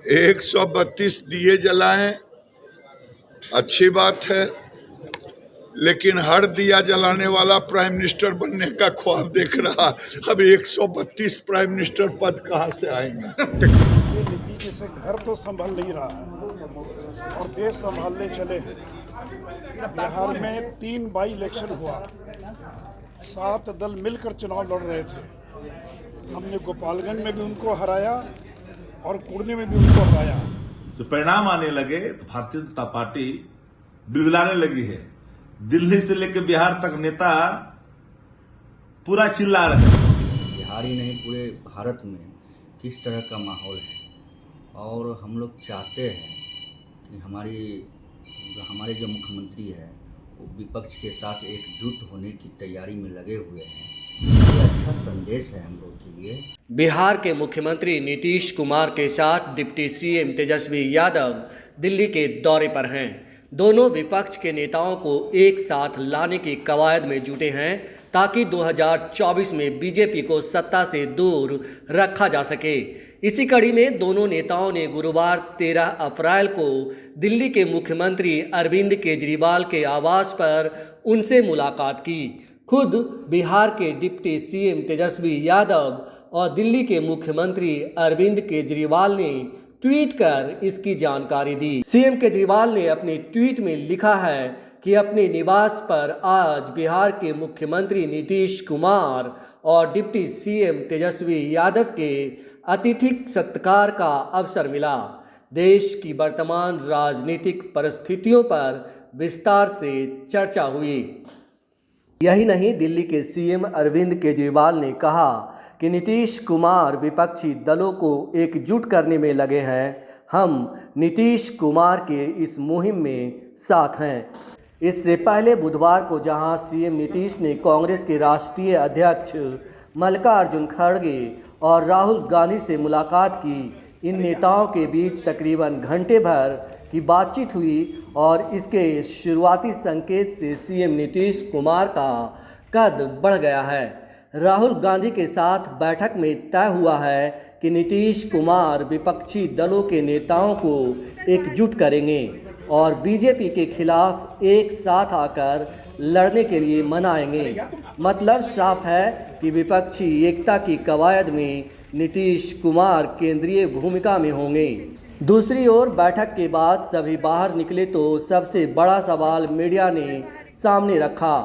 132 दिए जलाएं, अच्छी बात है, लेकिन हर दिया जलाने वाला प्राइम मिनिस्टर बनने का ख्वाब देख रहा। अब 132 प्राइम मिनिस्टर पद कहां से आएंगे? ये नीति से घर तो संभल नहीं रहा है और देश संभालने चले हैं। बिहार में 3 बाई इलेक्शन हुआ, 7 दल मिलकर चुनाव लड़ रहे थे। हमने गोपालगंज में भी उनको हराया और कुर्नी में भी उनको हराया। जो परिणाम आने लगे तो भारतीय जनता पार्टी बिलबिलाने लगी है। दिल्ली से लेकर बिहार तक नेता पूरा चिल्ला रहे हैं। बिहार ही नहीं पूरे भारत में किस तरह का माहौल है और हम लोग चाहते हैं कि हमारे जो मुख्यमंत्री है वो विपक्ष के साथ एकजुट होने की तैयारी में लगे हुए हैं। ये अच्छा संदेश है हम लोग के लिए। बिहार के मुख्यमंत्री नीतीश कुमार के साथ डिप्टी सीएम तेजस्वी यादव दिल्ली के दौरे पर हैं। दोनों विपक्ष के नेताओं को एक साथ लाने की कवायद में जुटे हैं ताकि 2024 में बीजेपी को सत्ता से दूर रखा जा सके। इसी कड़ी में दोनों नेताओं ने गुरुवार 13 अप्रैल को दिल्ली के मुख्यमंत्री अरविंद केजरीवाल के आवास पर उनसे मुलाकात की। खुद बिहार के डिप्टी सीएम तेजस्वी यादव और दिल्ली के मुख्यमंत्री अरविंद केजरीवाल ने ट्वीट कर इसकी जानकारी दी। सीएम केजरीवाल ने अपने ट्वीट में लिखा है कि अपने निवास पर आज बिहार के मुख्यमंत्री नीतीश कुमार और डिप्टी सीएम तेजस्वी यादव के अतिथि सत्कार का अवसर मिला। देश की वर्तमान राजनीतिक परिस्थितियों पर विस्तार से चर्चा हुई। यही नहीं, दिल्ली के सीएम अरविंद केजरीवाल ने कहा कि नीतीश कुमार विपक्षी दलों को एकजुट करने में लगे हैं। हम नीतीश कुमार के इस मुहिम में साथ हैं। इससे पहले बुधवार को जहां सीएम नीतीश ने कांग्रेस के राष्ट्रीय अध्यक्ष मल्लिकार्जुन खड़गे और राहुल गांधी से मुलाकात की, इन नेताओं के बीच तकरीबन घंटे भर की बातचीत हुई और इसके शुरुआती संकेत से सीएम नीतीश कुमार का कद बढ़ गया है। राहुल गांधी के साथ बैठक में तय हुआ है कि नीतीश कुमार विपक्षी दलों के नेताओं को एकजुट करेंगे और बीजेपी के खिलाफ एक साथ आकर लड़ने के लिए मनाएंगे। मतलब साफ है कि विपक्षी एकता की कवायद में नीतीश कुमार केंद्रीय भूमिका में होंगे। दूसरी ओर बैठक के बाद सभी बाहर निकले तो सबसे बड़ा सवाल मीडिया ने सामने रखा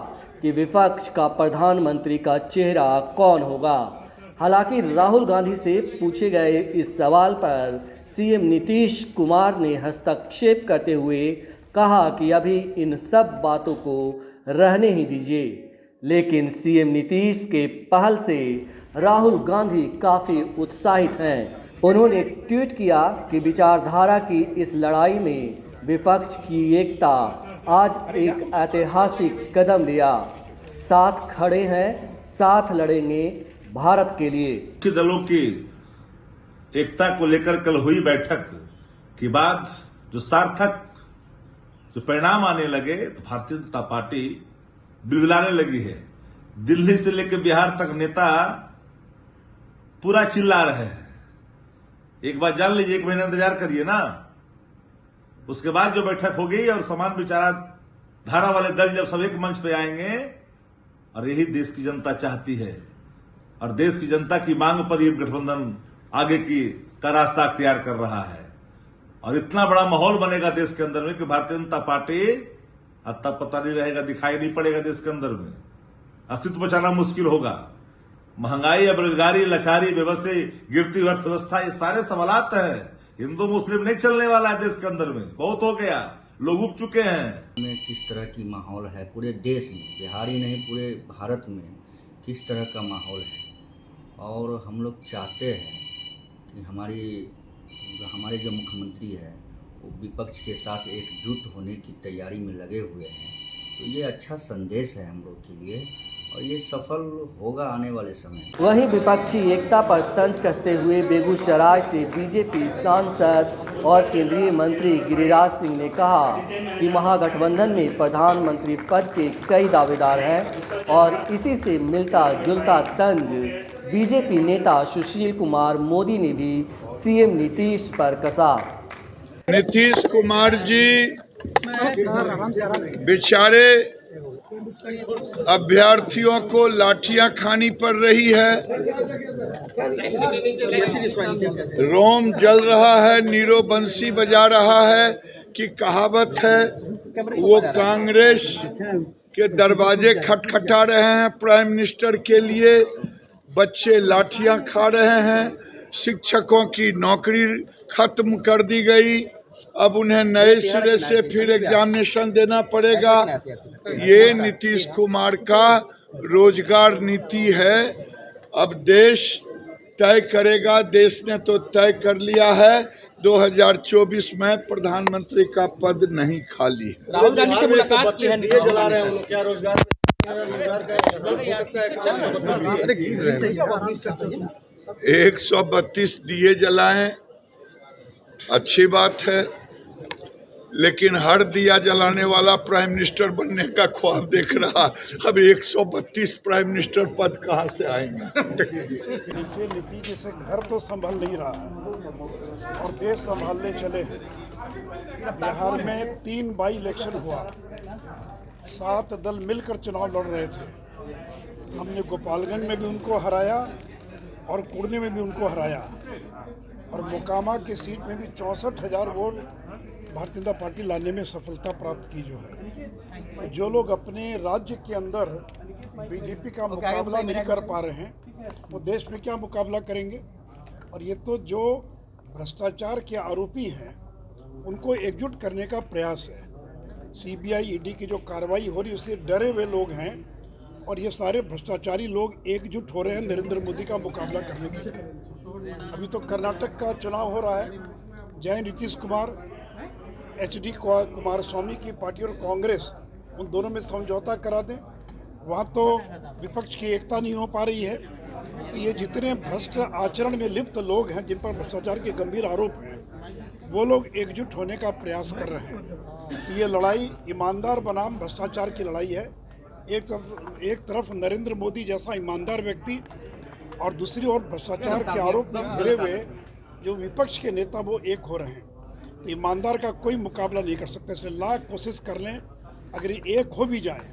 कि विपक्ष का प्रधानमंत्री का चेहरा कौन होगा। हालांकि राहुल गांधी से पूछे गए इस सवाल पर सीएम नीतीश कुमार ने हस्तक्षेप करते हुए कहा कि अभी इन सब बातों को रहने ही दीजिए। लेकिन सीएम नीतीश के पहल से राहुल गांधी काफ़ी उत्साहित हैं। उन्होंने ट्वीट किया कि विचारधारा की इस लड़ाई में विपक्ष की एकता आज एक ऐतिहासिक कदम लिया। साथ खड़े हैं, साथ लड़ेंगे भारत के लिए। दलों की एकता को लेकर कल हुई बैठक के बाद जो सार्थक जो परिणाम आने लगे तो भारतीय जनता पार्टी बिलबिलाने लगी है। दिल्ली से लेकर बिहार तक नेता पूरा चिल्ला रहे हैं। एक बार जान लीजिए, 1 महीना इंतजार करिए ना, उसके बाद जो बैठक होगी और समान विचारधारा वाले दल जब सब एक मंच पे आएंगे, और यही देश की जनता चाहती है और देश की जनता की मांग पर ये गठबंधन आगे का रास्ता अख्तियार कर रहा है। और इतना बड़ा माहौल बनेगा देश के अंदर में कि भारतीय जनता पार्टी अब तक पता नहीं रहेगा, दिखाई नहीं पड़ेगा देश के अंदर में। अस्तित्व बचाना मुश्किल होगा। महंगाई, बेरोजगारी, लाचारी, बेबसी, गिरती अर्थव्यवस्था, ये सारे सवालात हैं। हिंदू मुस्लिम नहीं चलने वाला है देश के अंदर में, बहुत हो गया, लोग उब चुके हैं। में किस तरह की माहौल है पूरे देश में, बिहार ही नहीं पूरे भारत में किस तरह का माहौल है और हम लोग चाहते हैं कि हमारे जो मुख्यमंत्री है वो विपक्ष के साथ एकजुट होने की तैयारी में लगे हुए हैं। तो ये अच्छा संदेश है हम लोग के लिए और ये सफल होगा आने वाले समय। वहीं विपक्षी एकता पर तंज कसते हुए बेगूसराय से बीजेपी सांसद और केंद्रीय मंत्री गिरिराज सिंह ने कहा कि महागठबंधन में प्रधानमंत्री पद के कई दावेदार हैं और इसी से मिलता जुलता तंज बीजेपी नेता सुशील कुमार मोदी ने भी सीएम नीतीश पर कसा। नीतीश कुमार जी बेचारे अभ्यर्थियों को लाठियां खानी पड़ रही है, रोम जल रहा है, नीरो बंसी बजा रहा है कि कहावत है वो कांग्रेस के दरवाजे खटखटा रहे हैं प्राइम मिनिस्टर के लिए, बच्चे लाठियां खा रहे हैं, शिक्षकों की नौकरी खत्म कर दी गई, अब उन्हें नए सिरे से फिर एग्जामिनेशन देना पड़ेगा। ये नीतीश कुमार का रोजगार नीति है। अब देश तय करेगा, देश ने तो तय कर लिया है 2024 में प्रधानमंत्री का पद नहीं खाली है। राहुल गांधी से मुलाकात की है, दिए जला रहे हैं वो लोग, क्या रोजगार 132 दिए जलाएं, अच्छी बात है, लेकिन हर दिया जलाने वाला प्राइम मिनिस्टर बनने का ख्वाब देख रहा। अब 132 प्राइम मिनिस्टर पद कहाँ से आएंगे? देखिए, नीतीश से घर तो संभल नहीं रहा है और देश संभालने चले हैं। बिहार में 3 बाई इलेक्शन हुआ, 7 दल मिलकर चुनाव लड़ रहे थे। हमने गोपालगंज में भी उनको हराया और कुर्ने में भी उनको हराया और मोकामा की सीट में भी 64,000 वोट भारतीय जनता पार्टी लाने में सफलता प्राप्त की जो है। जो लोग अपने राज्य के अंदर बीजेपी का मुकाबला नहीं कर पा रहे हैं वो देश में क्या मुकाबला करेंगे? और ये तो जो भ्रष्टाचार के आरोपी हैं उनको एकजुट करने का प्रयास है। सीबीआई ईडी की जो कार्रवाई हो रही है उससे डरे हुए लोग हैं और ये सारे भ्रष्टाचारी लोग एकजुट हो रहे हैं नरेंद्र मोदी का मुकाबला करने के लिए। अभी तो कर्नाटक का चुनाव हो रहा है, जय नीतीश कुमार, HD कुमार स्वामी की पार्टी और कांग्रेस उन दोनों में समझौता करा दें। वहाँ तो विपक्ष की एकता नहीं हो पा रही है। ये जितने भ्रष्ट आचरण में लिप्त लोग हैं जिन पर भ्रष्टाचार के गंभीर आरोप हैं वो लोग एकजुट होने का प्रयास कर रहे हैं। ये लड़ाई ईमानदार बनाम भ्रष्टाचार की लड़ाई है। एक तरफ नरेंद्र मोदी जैसा ईमानदार व्यक्ति और दूसरी ओर भ्रष्टाचार के आरोप में घिरे हुए जो विपक्ष के नेता वो एक हो रहे हैं। तो ईमानदार का कोई मुकाबला नहीं कर सकते। इसलिए लाख कोशिश कर लें, अगर एक हो भी जाए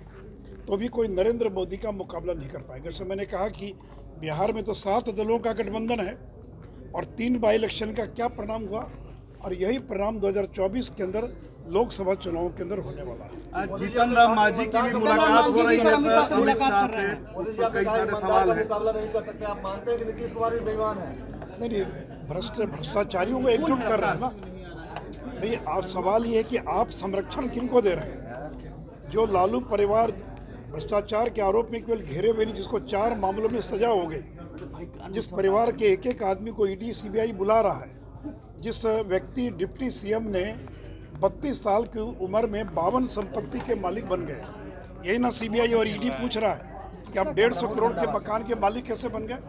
तो भी कोई नरेंद्र मोदी का मुकाबला नहीं कर पाएगा। जैसे मैंने कहा कि बिहार में तो 7 दलों का गठबंधन है और 3 बाई इलेक्शन का क्या परिणाम हुआ और यही परिणाम 2024 के अंदर लोकसभा चुनाव के अंदर होने वाला है। आज जीतन राम मांझी की भी मुलाकात हो रही है, मुलाकात कर रहे हैं, कई सारे सवाल हैं। मुकाबला नहीं कर सकते, आप मानते हैं कि नीतीश कुमार भी बेईमान है? नहीं, भ्रष्टाचारियों को एकजुट कर रहे हैं ना भाई। आज सवाल ये है कि आप संरक्षण किनको दे रहे हैं? जो लालू परिवार भ्रष्टाचार के आरोप में केवल घेरे हुए नहीं, जिसको 4 मामलों में सजा हो गई, जिस परिवार के एक आदमी को ईडी सीबीआई बुला रहा है, जिस व्यक्ति डिप्टी सीएम ने 32 साल की उम्र में 52 संपत्ति के मालिक बन गए, यही ना सीबीआई और ईडी पूछ रहा है कि आप 150 करोड़ के मकान के मालिक कैसे बन गए?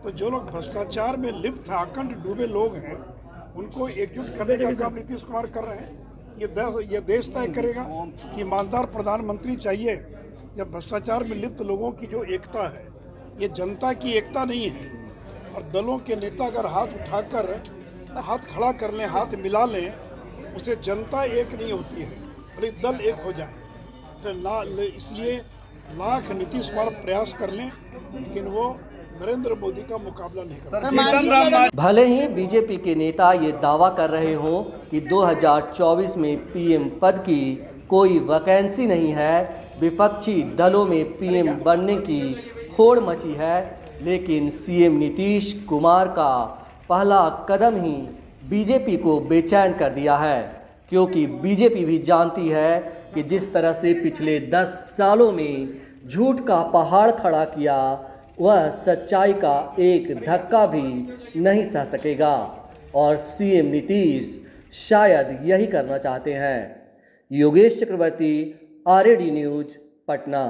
तो जो लोग भ्रष्टाचार में लिप्त अखंड डूबे लोग हैं उनको एकजुट करने का काम नीतीश कुमार कर रहे हैं। ये देश तय करेगा कि ईमानदार प्रधानमंत्री चाहिए या भ्रष्टाचार में लिप्त लोगों की जो एकता है। ये जनता की एकता नहीं है और दलों के नेता अगर हाथ उठाकर हाथ खड़ा कर लें, हाथ मिला लें, उसे जनता एक नहीं होती है, भले दल एक हो जाए। तो इसलिए लाख नीतीश कुमार प्रयास कर लें लेकिन वो नरेंद्र मोदी का मुकाबला नहीं कर। भले ही बीजेपी के नेता ये दावा कर रहे हों कि 2024 में पीएम पद की कोई वैकेंसी नहीं है, विपक्षी दलों में पीएम बनने की होड़ मची है, लेकिन सीएम नीतीश कुमार का पहला कदम ही बीजेपी को बेचैन कर दिया है, क्योंकि बीजेपी भी जानती है कि जिस तरह से पिछले 10 सालों में झूठ का पहाड़ खड़ा किया वह सच्चाई का एक धक्का भी नहीं सह सकेगा और सीएम नीतीश शायद यही करना चाहते हैं। योगेश चक्रवर्ती, RAD न्यूज, पटना।